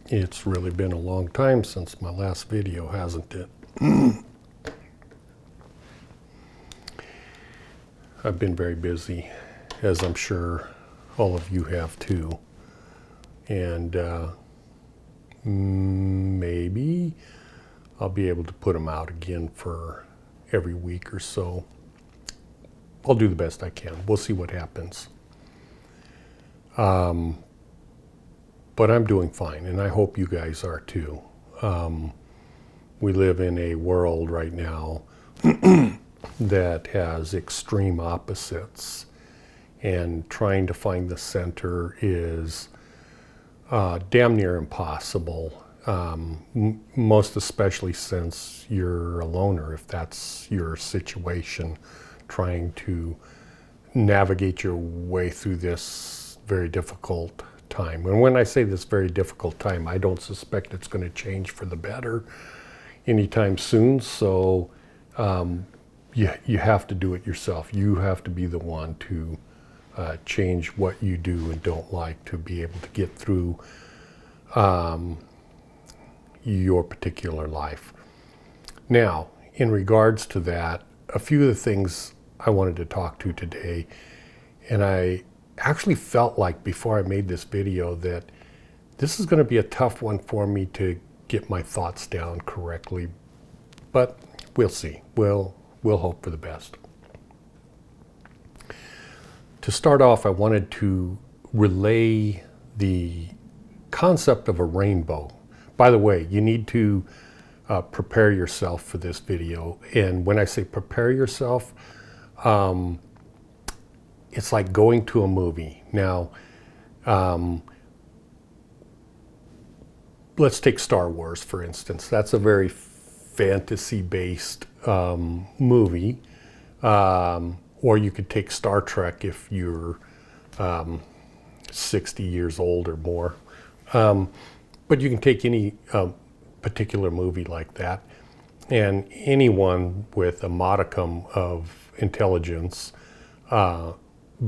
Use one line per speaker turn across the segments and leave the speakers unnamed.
It's really been a long time since my last video, hasn't it? I've been very busy, as I'm sure all of you have too. And maybe I'll be able to put them out again for every week or so. I'll do the best I can. We'll see what happens. But I'm doing fine, and I hope you guys are too. We live in a world right now that has extreme opposites, and trying to find the center is damn near impossible, most especially since you're a loner, if that's your situation, trying to navigate your way through this very difficult time. And when I say this very difficult time, I don't suspect it's going to change for the better anytime soon. So you have to do it yourself. You have to be the one to change what you do and don't like to be able to get through your particular life. Now, in regards to that, a few of the things I wanted to talk to today, and I actually felt like before I made this video that this is going to be a tough one for me to get my thoughts down correctly, but we'll see. We'll hope for the best. To start off, I wanted to relay the concept of a rainbow. By the way, you need to prepare yourself for this video. And when I say prepare yourself, it's like going to a movie. Now, let's take Star Wars, for instance. That's a very fantasy-based movie. Or you could take Star Trek if you're 60 years old or more. But you can take any particular movie like that, and anyone with a modicum of intelligence,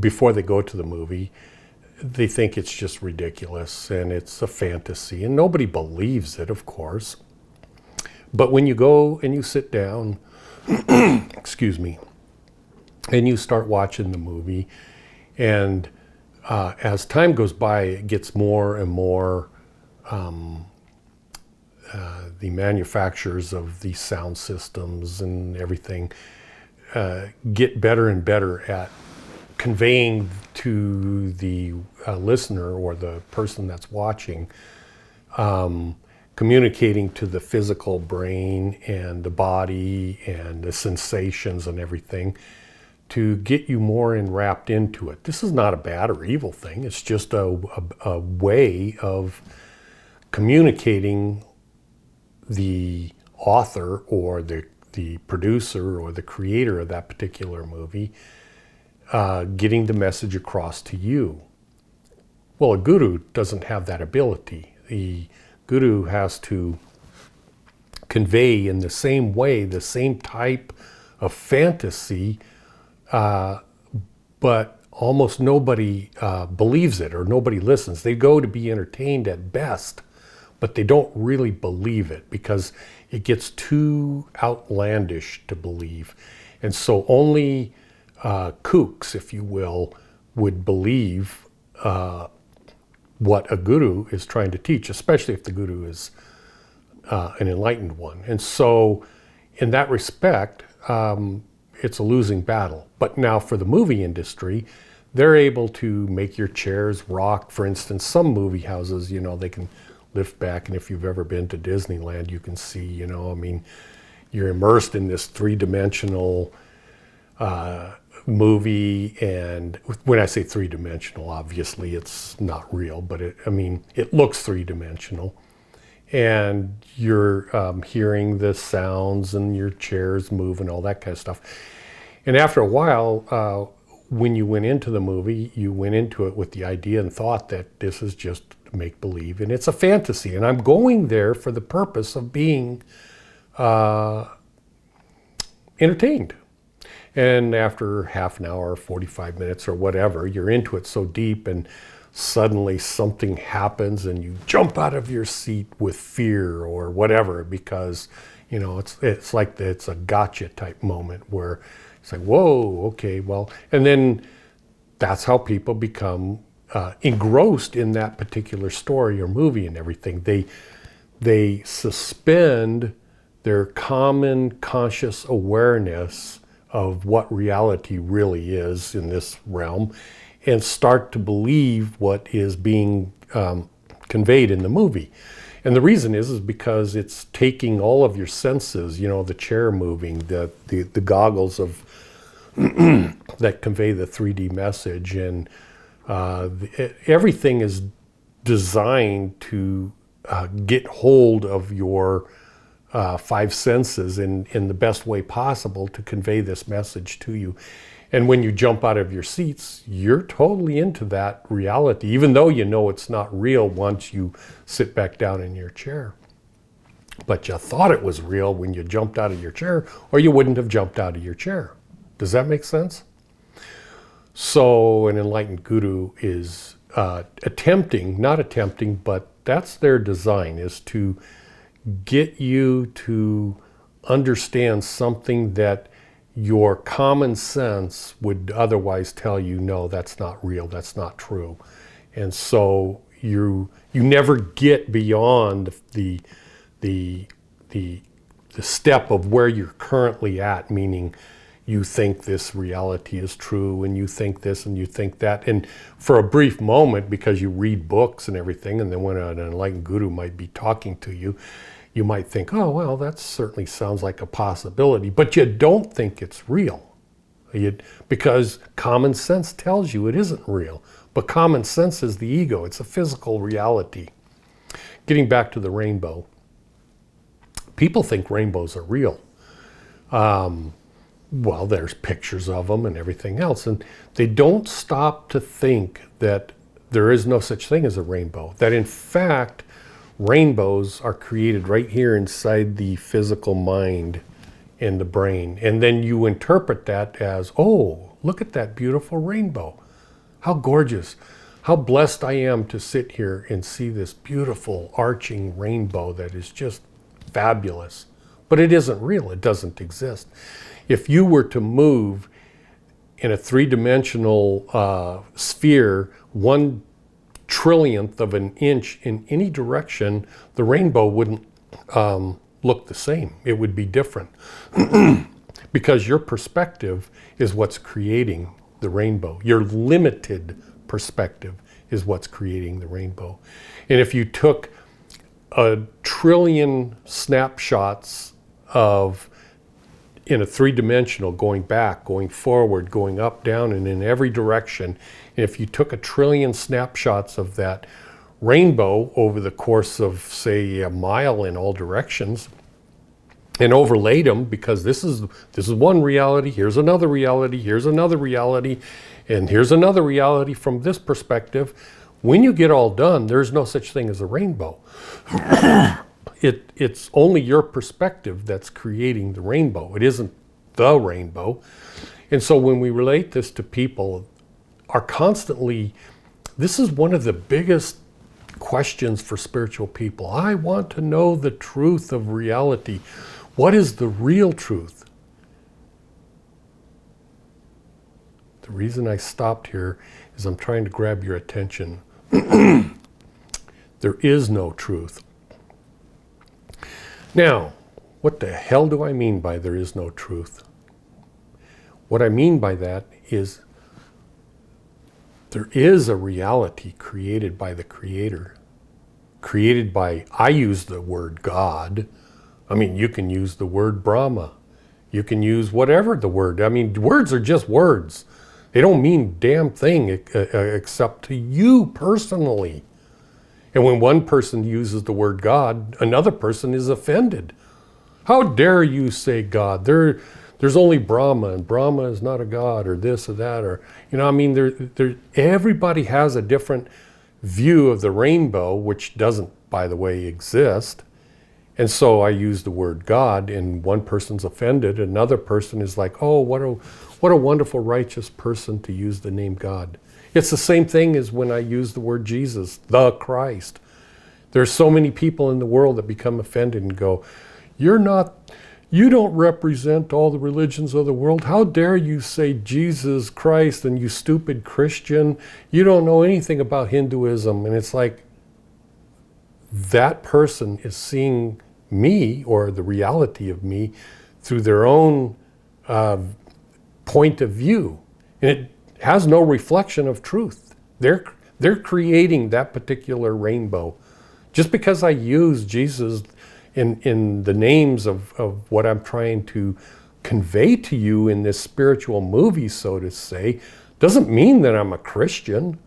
before they go to the movie, they think it's just ridiculous and it's a fantasy, and nobody believes it, of course. But when you go and you sit down, excuse me, and you start watching the movie, and as time goes by, it gets more and more, the manufacturers of these sound systems and everything get better and better at conveying to the listener or the person that's watching, communicating to the physical brain and the body and the sensations and everything to get you more enwrapped into it. This is not a bad or evil thing. It's just a way of communicating the author or the producer or the creator of that particular movie, getting the message across to you. Well, a guru doesn't have that ability. The guru has to convey in the same way, the same type of fantasy, but almost nobody believes it or nobody listens. They go to be entertained at best, but they don't really believe it because it gets too outlandish to believe. And so only kooks, if you will, would believe what a guru is trying to teach, especially if the guru is an enlightened one. And so in that respect, it's a losing battle. But now for the movie industry, they're able to make your chairs rock. For instance, some movie houses, they can lift back, and if you've ever been to Disneyland, you can see, you're immersed in this three-dimensional movie. And when I say three-dimensional, obviously it's not real, but it looks three-dimensional. And you're hearing the sounds and your chairs move and all that kind of stuff. And after a while, when you went into the movie, you went into it with the idea and thought that this is just make-believe and it's a fantasy. And I'm going there for the purpose of being entertained. And after half an hour, 45 minutes or whatever, you're into it so deep and suddenly something happens and you jump out of your seat with fear or whatever, because it's like it's a gotcha type moment where it's like, whoa, okay, well, and then that's how people become engrossed in that particular story or movie and everything. They suspend their common conscious awareness of what reality really is in this realm and start to believe what is being conveyed in the movie. And the reason is because it's taking all of your senses, the chair moving, the goggles of that convey the 3D message, and everything is designed to get hold of your five senses in the best way possible to convey this message to you. And when you jump out of your seats, you're totally into that reality, even though you know it's not real once you sit back down in your chair. But you thought it was real when you jumped out of your chair, or you wouldn't have jumped out of your chair. Does that make sense? So an enlightened guru is not attempting, but that's their design, is to get you to understand something that your common sense would otherwise tell you, no, that's not real, that's not true. And so you never get beyond the step of where you're currently at, meaning you think this reality is true and you think this and you think that. And for a brief moment, because you read books and everything, and then when an enlightened guru might be talking to you, you might think, oh, well, that certainly sounds like a possibility, but you don't think it's real. Because common sense tells you it isn't real. But common sense is the ego. It's a physical reality. Getting back to the rainbow, people think rainbows are real. Well, there's pictures of them and everything else, and they don't stop to think that there is no such thing as a rainbow. That in fact, rainbows are created right here inside the physical mind and the brain. And then you interpret that as, oh, look at that beautiful rainbow. How gorgeous. How blessed I am to sit here and see this beautiful arching rainbow that is just fabulous. But it isn't real. It doesn't exist. If you were to move in a three-dimensional sphere 1/trillionth of an inch in any direction, the rainbow wouldn't look the same. It would be different because your perspective is what's creating the rainbow. Your limited perspective is what's creating the rainbow. And if you took 1,000,000,000,000 snapshots in a three-dimensional, going back, going forward, going up, down, and in every direction, and if you took 1,000,000,000,000 snapshots of that rainbow over the course of, say, a mile in all directions, and overlaid them, because this is one reality, here's another reality, here's another reality, and here's another reality from this perspective, when you get all done, there's no such thing as a rainbow. It's only your perspective that's creating the rainbow. It isn't the rainbow. And so when we relate this to people, this is one of the biggest questions for spiritual people. I want to know the truth of reality. What is the real truth? The reason I stopped here is I'm trying to grab your attention. There is no truth. Now, what the hell do I mean by there is no truth? What I mean by that is there is a reality created by the Creator. Created by, I use the word God. I mean, you can use the word Brahma. You can use whatever the word. I mean, words are just words. They don't mean damn thing except to you personally. And when one person uses the word God, another person is offended. How dare you say God? There's only Brahma, and Brahma is not a god, or this or that, or, I mean, everybody has a different view of the rainbow, which doesn't, by the way, exist. And so I use the word God, and one person's offended, another person is like, oh, what a wonderful, righteous person to use the name God. It's the same thing as when I use the word Jesus, the Christ. There's so many people in the world that become offended and go, you don't represent all the religions of the world. How dare you say Jesus Christ, and you stupid Christian? You don't know anything about Hinduism. And it's like, that person is seeing me, or the reality of me, through their own point of view. And it has no reflection of truth. They're creating that particular rainbow. Just because I use Jesus in the names of what I'm trying to convey to you in this spiritual movie, so to say, doesn't mean that I'm a Christian.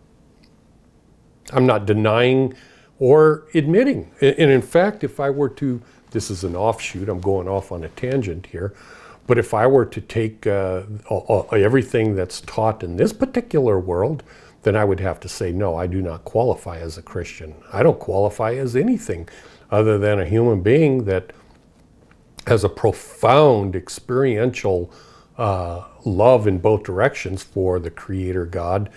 I'm not denying or admitting. And in fact, if I were to, this is an offshoot, I'm going off on a tangent here, but if I were to take everything that's taught in this particular world, then I would have to say, no, I do not qualify as a Christian. I don't qualify as anything other than a human being that has a profound experiential love in both directions for the Creator God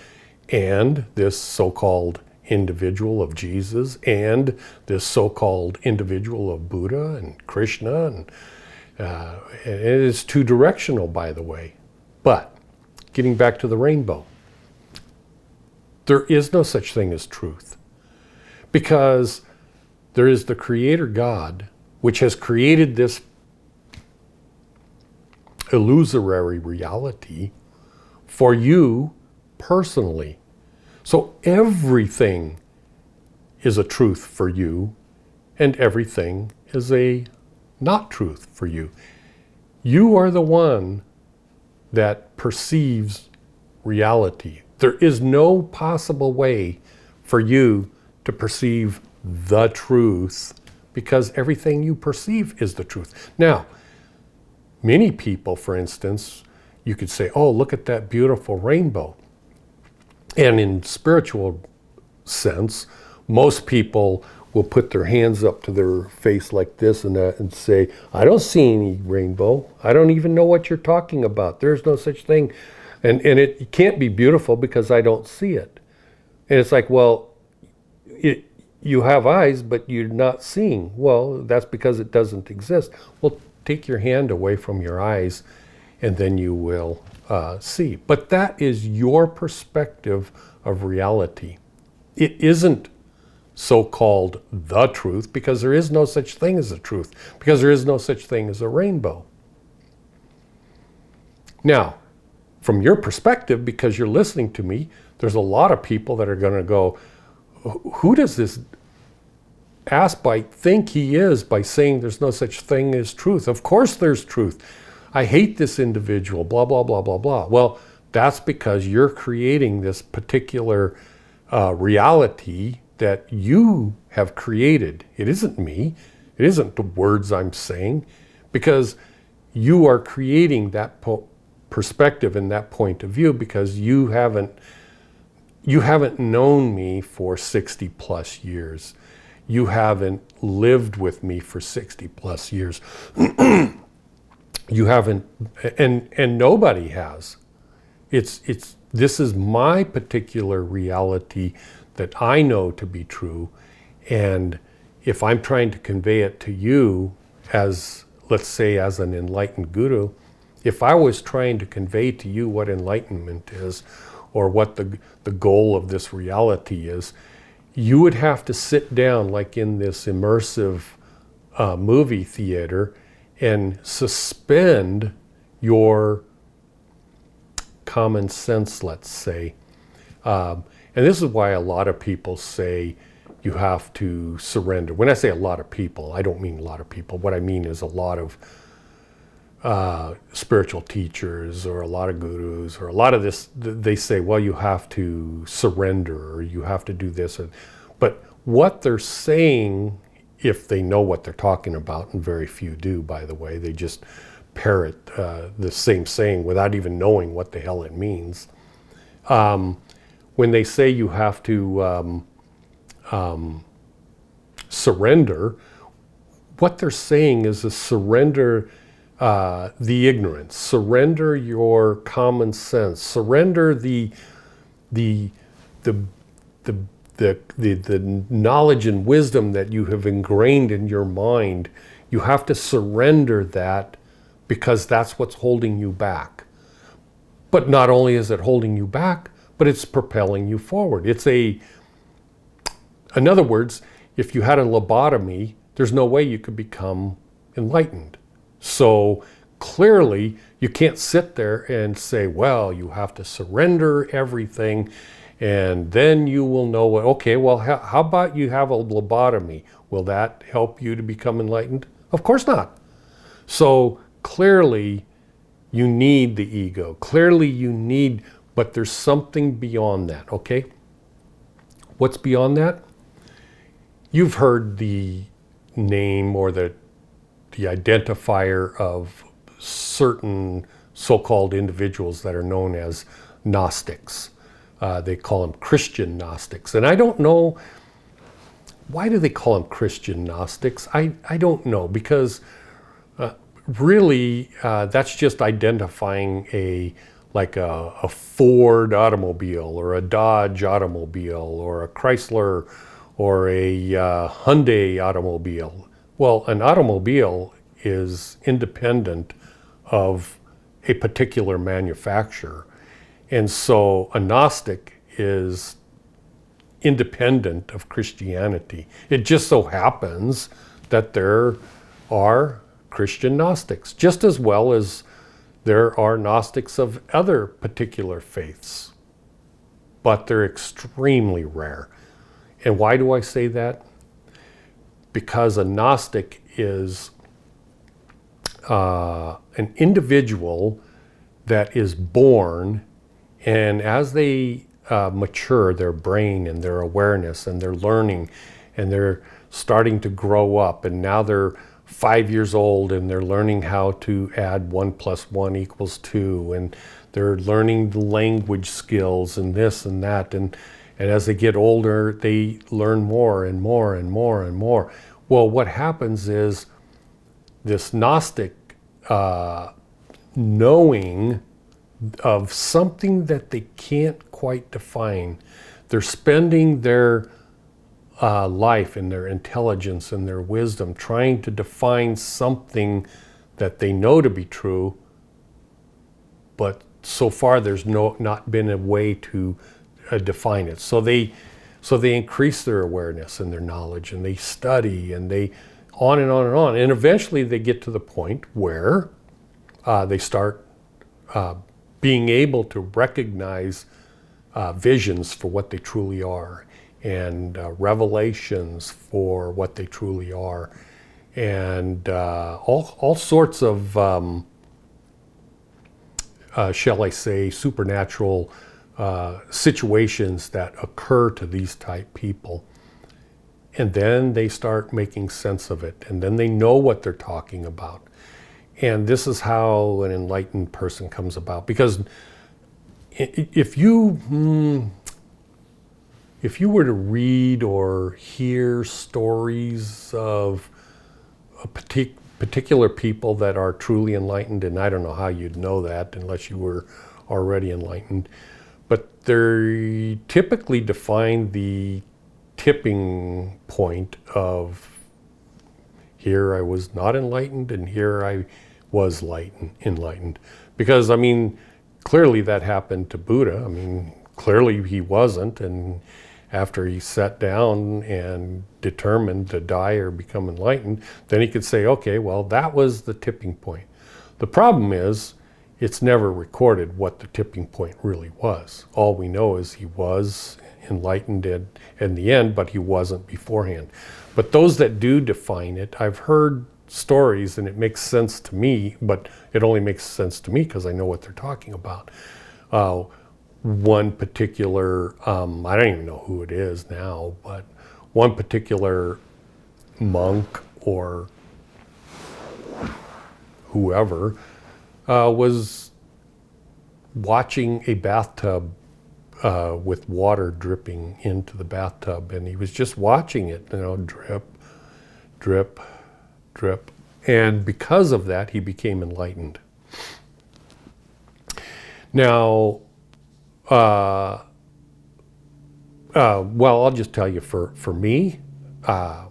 and this so-called individual of Jesus and this so-called individual of Buddha and Krishna. And it is two-directional, by the way. But getting back to the rainbow, there is no such thing as truth, because there is the Creator God, which has created this illusory reality for you personally. So everything is a truth for you, and everything is a not truth for you. You are the one that perceives reality. There is no possible way for you to perceive the truth, because everything you perceive is the truth. Now, many people, for instance, you could say, oh, look at that beautiful rainbow. And in spiritual sense, most people will put their hands up to their face like this and that and say, I don't see any rainbow. I don't even know what you're talking about. There's no such thing. And it can't be beautiful because I don't see it. And it's like, well, you have eyes, but you're not seeing. Well, that's because it doesn't exist. Well, take your hand away from your eyes, and then you will see. But that is your perspective of reality. It isn't so-called the truth, because there is no such thing as a truth, because there is no such thing as a rainbow. Now, from your perspective, because you're listening to me, there's a lot of people that are going to go, who does this assbite think he is by saying there's no such thing as truth? Of course there's truth. I hate this individual, blah, blah, blah, blah, blah. Well, that's because you're creating this particular reality that you have created. It isn't me. It isn't the words I'm saying, because you are creating that perspective and that point of view, because you haven't known me for 60 plus years. You haven't lived with me for 60 plus years. You haven't, and nobody has. This is my particular reality that I know to be true, and if I'm trying to convey it to you as, let's say, as an enlightened guru, if I was trying to convey to you what enlightenment is, or what the goal of this reality is, you would have to sit down like in this immersive movie theater and suspend your common sense, let's say. And this is why a lot of people say you have to surrender. When I say a lot of people, I don't mean a lot of people. What I mean is a lot of spiritual teachers or a lot of gurus or a lot of this, they say, well, you have to surrender or you have to do this. But what they're saying, if they know what they're talking about, and very few do, by the way, they just parrot the same saying without even knowing what the hell it means. When they say you have to surrender, what they're saying is to surrender the ignorance, surrender your common sense, surrender the the the the knowledge and wisdom that you have ingrained in your mind, you have to surrender that, because that's what's holding you back. But not only is it holding you back, but it's propelling you forward. In other words, if you had a lobotomy, there's no way you could become enlightened. So clearly, you can't sit there and say, well, you have to surrender everything, and then you will know what, okay, well, how about you have a lobotomy? Will that help you to become enlightened? Of course not. So clearly, you need the ego. Clearly, you need, but there's something beyond that, okay? What's beyond that? You've heard the name or the identifier of certain so-called individuals that are known as Gnostics. They call them Christian Gnostics. And I don't know, why do they call them Christian Gnostics? I don't know, because really that's just identifying a Ford automobile or a Dodge automobile or a Chrysler or a Hyundai automobile. Well, an automobile is independent of a particular manufacturer. And so a Gnostic is independent of Christianity. It just so happens that there are Christian Gnostics, just as well as there are Gnostics of other particular faiths. But they're extremely rare. And why do I say that? Because a Gnostic is an individual that is born, and as they mature, their brain and their awareness and their learning, and they're starting to grow up, and now they're 5 years old and they're learning how to add 1 + 1 = 2, and they're learning the language skills and this and that, and as they get older, they learn more and more and more and more. Well, what happens is this Gnostic knowing of something that they can't quite define. They're spending their life and their intelligence and their wisdom trying to define something that they know to be true, but so far there's not been a way to define it. So they increase their awareness and their knowledge, and they study, and they on and on and on, and eventually they get to the point where they start being able to recognize visions for what they truly are, and revelations for what they truly are, and all sorts of shall I say, supernatural situations that occur to these type people. And then they start making sense of it, and then they know what they're talking about. And this is how an enlightened person comes about. Because if you were to read or hear stories of a particular people that are truly enlightened, and I don't know how you'd know that unless you were already enlightened, but they typically define the tipping point of, here I was not enlightened and here I was enlightened. Because, I mean, clearly that happened to Buddha. I mean, clearly he wasn't, and after he sat down and determined to die or become enlightened, then he could say, okay, well, that was the tipping point. The problem is, it's never recorded what the tipping point really was. All we know is he was enlightened in the end, but he wasn't beforehand. But those that do define it, I've heard stories, and it makes sense to me, but it only makes sense to me because I know what they're talking about. One particular, I don't even know who it is now, but one particular monk or whoever was watching a bathtub with water dripping into the bathtub, and he was just watching it, drip, drip, drip. And because of that, he became enlightened. Now, Well, I'll just tell you, for me, I've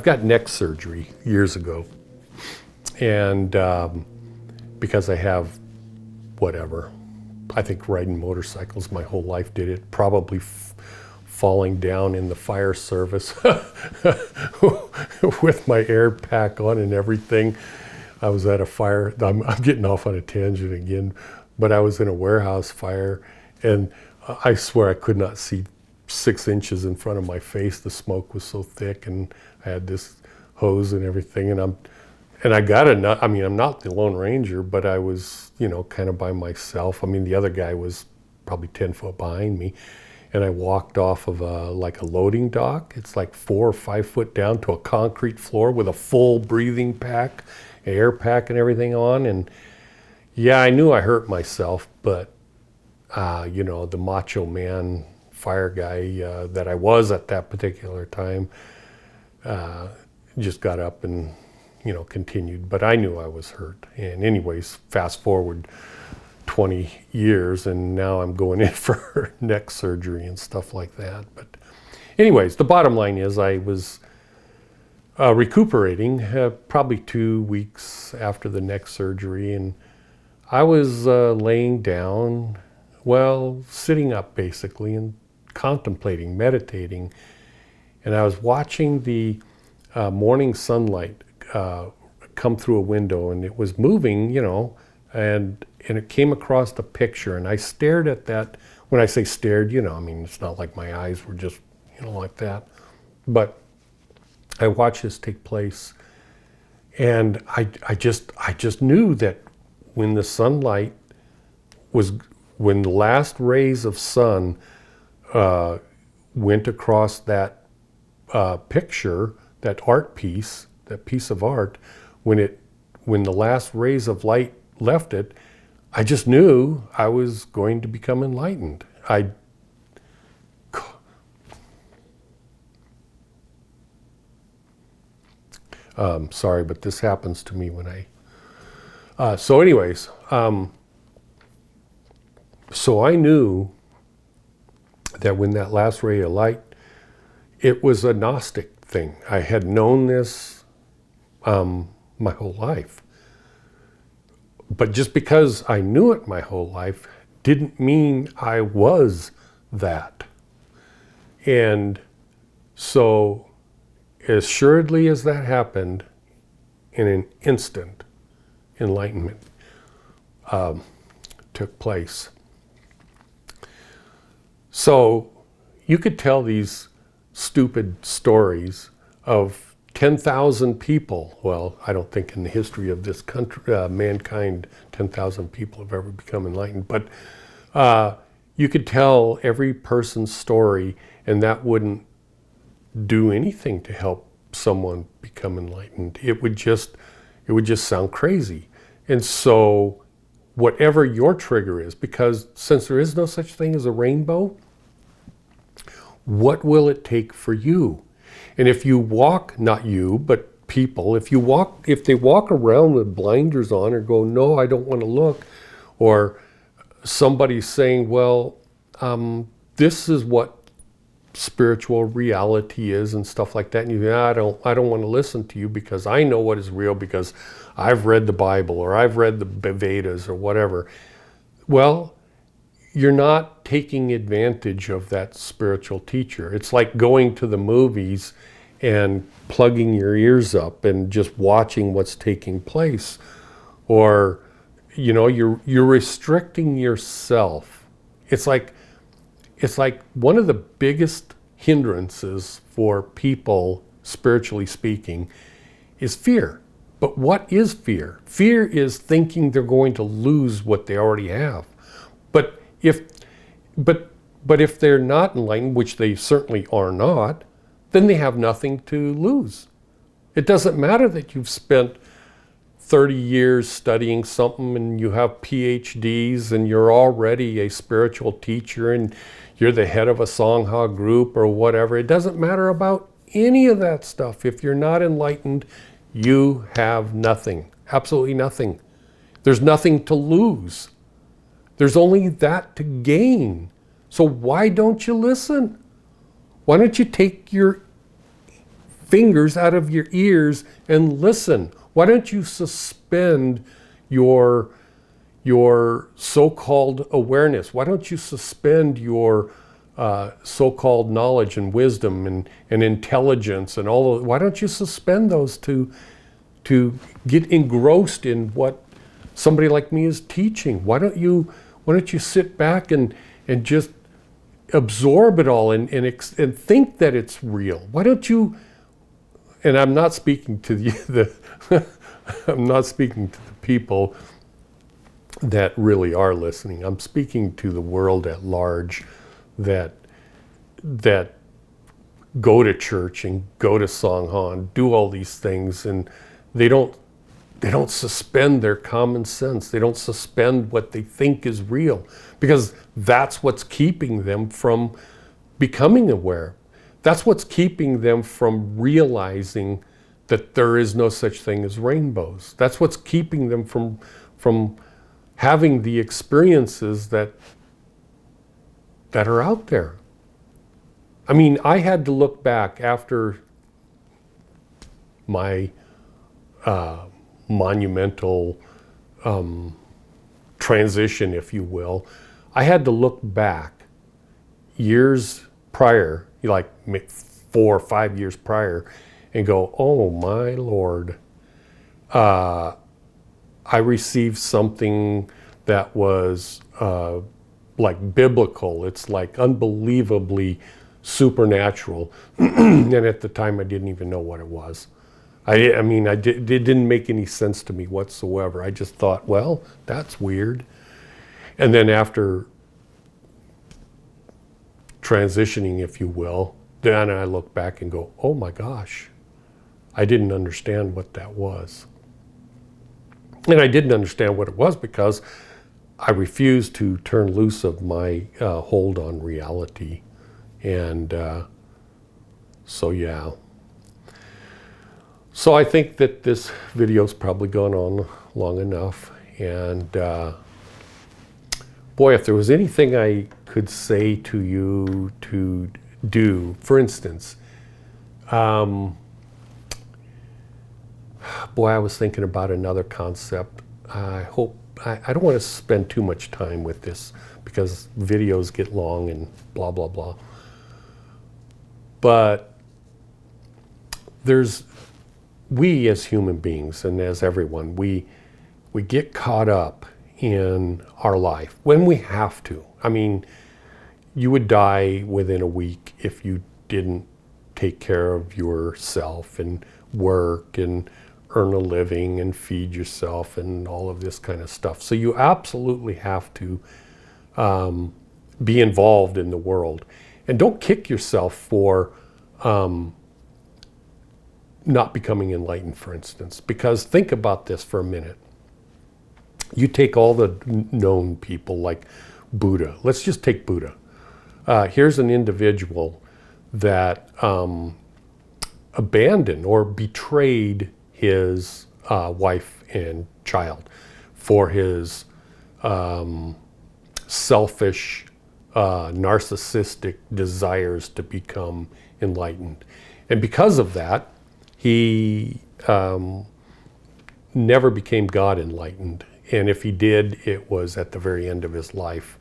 got neck surgery years ago, and because I have whatever, I think riding motorcycles my whole life did it. Probably falling down in the fire service with my air pack on and everything. I was at a fire. I'm getting off on a tangent again, but I was in a warehouse fire, and I swear I could not see 6 inches in front of my face. The smoke was so thick, and I had this hose and everything, and I got enough. I mean, I'm not the Lone Ranger, but I was, kind of by myself. I mean, the other guy was probably 10 foot behind me, and I walked off of a loading dock. It's like 4 or 5 foot down to a concrete floor with a full breathing pack, air pack and everything on. And yeah, I knew I hurt myself, but the macho man fire guy that I was at that particular time just got up and continued. But I knew I was hurt. And anyways, fast forward 20 years, and now I'm going in for neck surgery and stuff like that. But anyways, the bottom line is I was recuperating probably 2 weeks after the neck surgery, and I was laying down, sitting up basically, and contemplating, meditating, and I was watching the morning sunlight come through a window, and it was moving, and it came across the picture, and I stared at that. When I say stared, I mean, it's not like my eyes were just, like that, but I watched this take place, and I just knew that when the sunlight when the last rays of sun went across that picture, that art piece, that piece of art, when the last rays of light left it, I just knew I was going to become enlightened. Sorry, but this happens to me when so anyways, so I knew that when that last ray of light, it was a Gnostic thing. I had known this my whole life. But just because I knew it my whole life didn't mean I was that. And so, as assuredly as that happened, in an instant, enlightenment took place. So, you could tell these stupid stories of 10,000 people. Well, I don't think in the history of this country, mankind, 10,000 people have ever become enlightened. But you could tell every person's story, and that wouldn't do anything to help someone become enlightened. It would just sound crazy. And so, whatever your trigger is, because since there is no such thing as a rainbow, what will it take for you? And if you walk, not you, but people, if they walk around with blinders on or go, no, I don't want to look, or somebody's saying, this is what spiritual reality is and stuff like that, and you I don't want to listen to you because I know what is real because I've read the Bible or I've read the Vedas or whatever. Well, you're not taking advantage of that spiritual teacher. It's like going to the movies and plugging your ears up and just watching what's taking place. Or, you're restricting yourself. It's like one of the biggest hindrances for people, spiritually speaking, is fear. But what is fear? Fear is thinking they're going to lose what they already have. But if they're not enlightened, which they certainly are not, then they have nothing to lose. It doesn't matter that you've spent 30 years studying something and you have PhDs and you're already a spiritual teacher and you're the head of a Sangha group or whatever. It doesn't matter about any of that stuff. If you're not enlightened, you have nothing, absolutely nothing. There's nothing to lose. There's only that to gain. So why don't you listen? Why don't you take your fingers out of your ears and listen? Why don't you suspend your so-called awareness? Why don't you suspend your so-called knowledge and wisdom and intelligence and all of, why don't you suspend those to get engrossed in what somebody like me is teaching? Why don't you sit back and just absorb it all and think that it's real? Why don't you? And I'm not speaking to the I'm not speaking to the people that really are listening. I'm speaking to the world at large that go to church and go to Songhan, do all these things, and they don't suspend their common sense. They don't suspend what they think is real, because that's what's keeping them from becoming aware. That's what's keeping them from realizing that there is no such thing as rainbows. That's what's keeping them from having the experiences that are out there. I mean, I had to look back after my monumental transition, if you will. I had to look back years prior, like 4 or 5 years prior, and go, oh my Lord, I received something that was like biblical. It's like unbelievably supernatural. And at the time I didn't even know what it was. I mean, it didn't make any sense to me whatsoever. I just thought, well, that's weird. And then after transitioning, if you will, then I look back and go, oh my gosh, I didn't understand what that was. And I didn't understand what it was because I refused to turn loose of my hold on reality. And so, yeah. So I think that this video's probably gone on long enough. And boy, if there was anything I could say to you to do, for instance, boy, I was thinking about another concept. I don't want to spend too much time with this because videos get long and blah, blah, blah. But we as human beings and as everyone, we get caught up in our life when we have to. I mean, you would die within a week if you didn't take care of yourself and work and earn a living and feed yourself and all of this kind of stuff. So you absolutely have to be involved in the world. And don't kick yourself for not becoming enlightened, for instance, because think about this for a minute. You take all the known people like Buddha. Let's just take Buddha. Here's an individual that abandoned or betrayed his wife and child for his selfish, narcissistic desires to become enlightened. And because of that, he never became God enlightened. And if he did, it was at the very end of his life,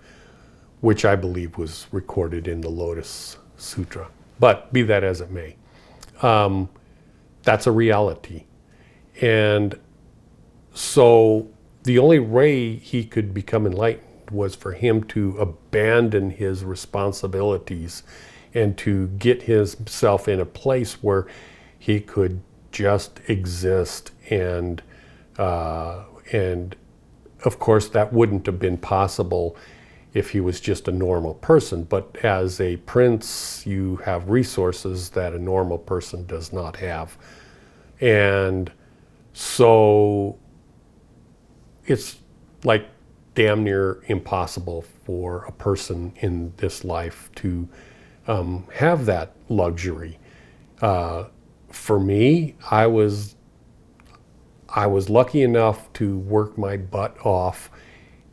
which I believe was recorded in the Lotus Sutra. But be that as it may, that's a reality. And so the only way he could become enlightened was for him to abandon his responsibilities and to get himself in a place where he could just exist. And of course that wouldn't have been possible if he was just a normal person. But as a prince, you have resources that a normal person does not have. And so it's like damn near impossible for a person in this life to have that luxury. For me, I was lucky enough to work my butt off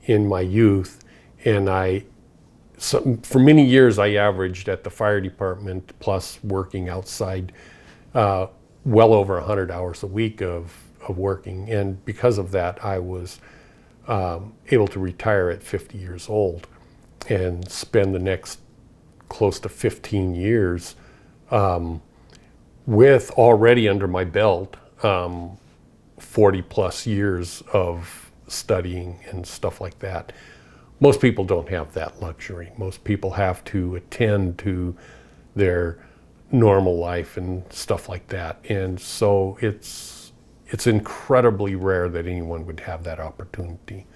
in my youth, and I So for many years, I averaged at the fire department plus working outside well over 100 hours a week of working. And because of that, I was able to retire at 50 years old and spend the next close to 15 years with already under my belt 40 plus years of studying and stuff like that. Most people don't have that luxury. Most people have to attend to their normal life and stuff like that. And so it's incredibly rare that anyone would have that opportunity.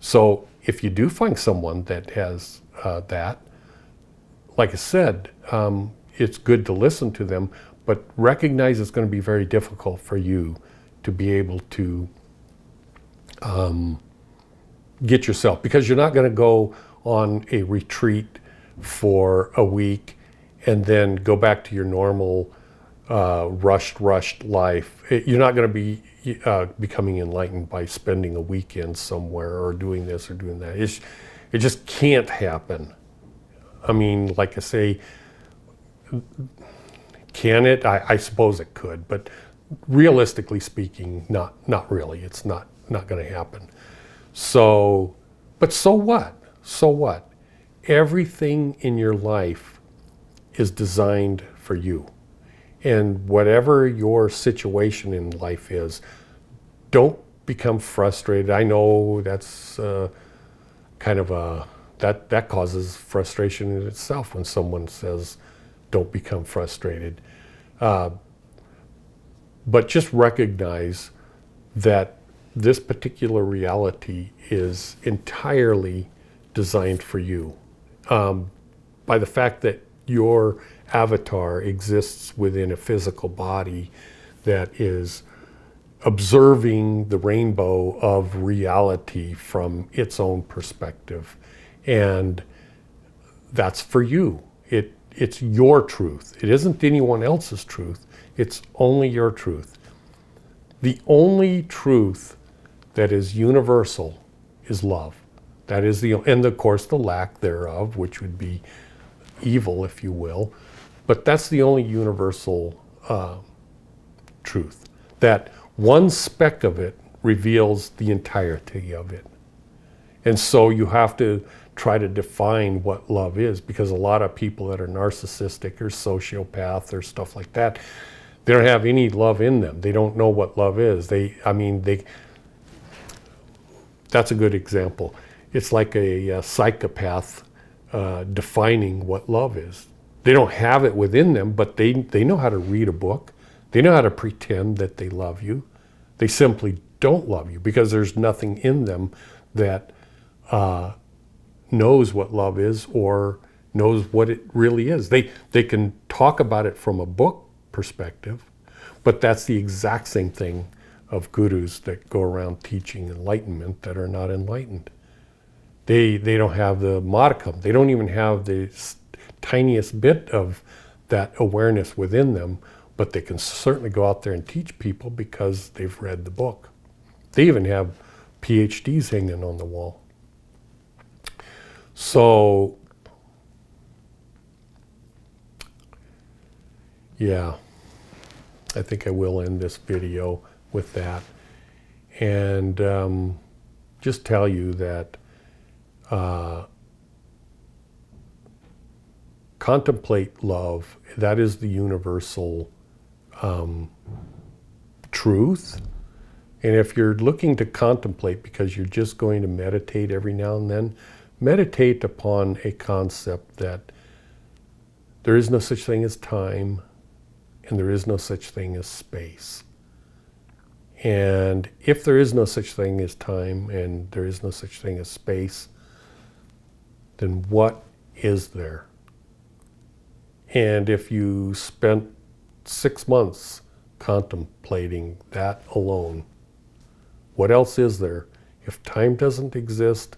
So if you do find someone that has that, like I said, it's good to listen to them, but recognize it's going to be very difficult for you to be able to get yourself, because you're not going to go on a retreat for a week and then go back to your normal rushed life. You're not going to be becoming enlightened by spending a weekend somewhere or doing this or doing that. It just can't happen. I mean, like I say, can it? I suppose it could, but realistically speaking, not really. It's not going to happen. So, but so what? So what? Everything in your life is designed for you. And whatever your situation in life is, don't become frustrated. I know that's kind of that causes frustration in itself when someone says, don't become frustrated. But just recognize that this particular reality is entirely designed for you. By the fact that your avatar exists within a physical body that is observing the rainbow of reality from its own perspective. And that's for you. It's your truth. It isn't anyone else's truth. It's only your truth. The only truth that is universal is love. That is and of course the lack thereof, which would be evil, if you will. But that's the only universal truth. That one speck of it reveals the entirety of it. And so you have to try to define what love is, because a lot of people that are narcissistic or sociopath or stuff like that, they don't have any love in them. They don't know what love is. That's a good example. It's like a psychopath defining what love is. They don't have it within them, but they know how to read a book. They know how to pretend that they love you. They simply don't love you because there's nothing in them that knows what love is or knows what it really is. They can talk about it from a book perspective, but that's the exact same thing of gurus that go around teaching enlightenment that are not enlightened. They don't have the modicum. They don't even have the tiniest bit of that awareness within them, but they can certainly go out there and teach people because they've read the book. They even have PhDs hanging on the wall. So, yeah, I think I will end this video with that. And just tell you that contemplate love. That is the universal truth. And if you're looking to contemplate because you're just going to meditate every now and then, meditate upon a concept that there is no such thing as time and there is no such thing as space. And if there is no such thing as time and there is no such thing as space, then what is there? And if you spent 6 months contemplating that alone, what else is there? If time doesn't exist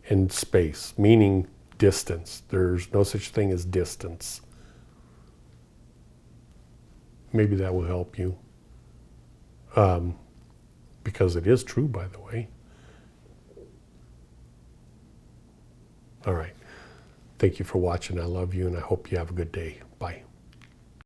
and space, meaning distance, there's no such thing as distance. Maybe that will help you. Because it is true, by the way. All right. Thank you for watching. I love you, and I hope you have a good day. Bye.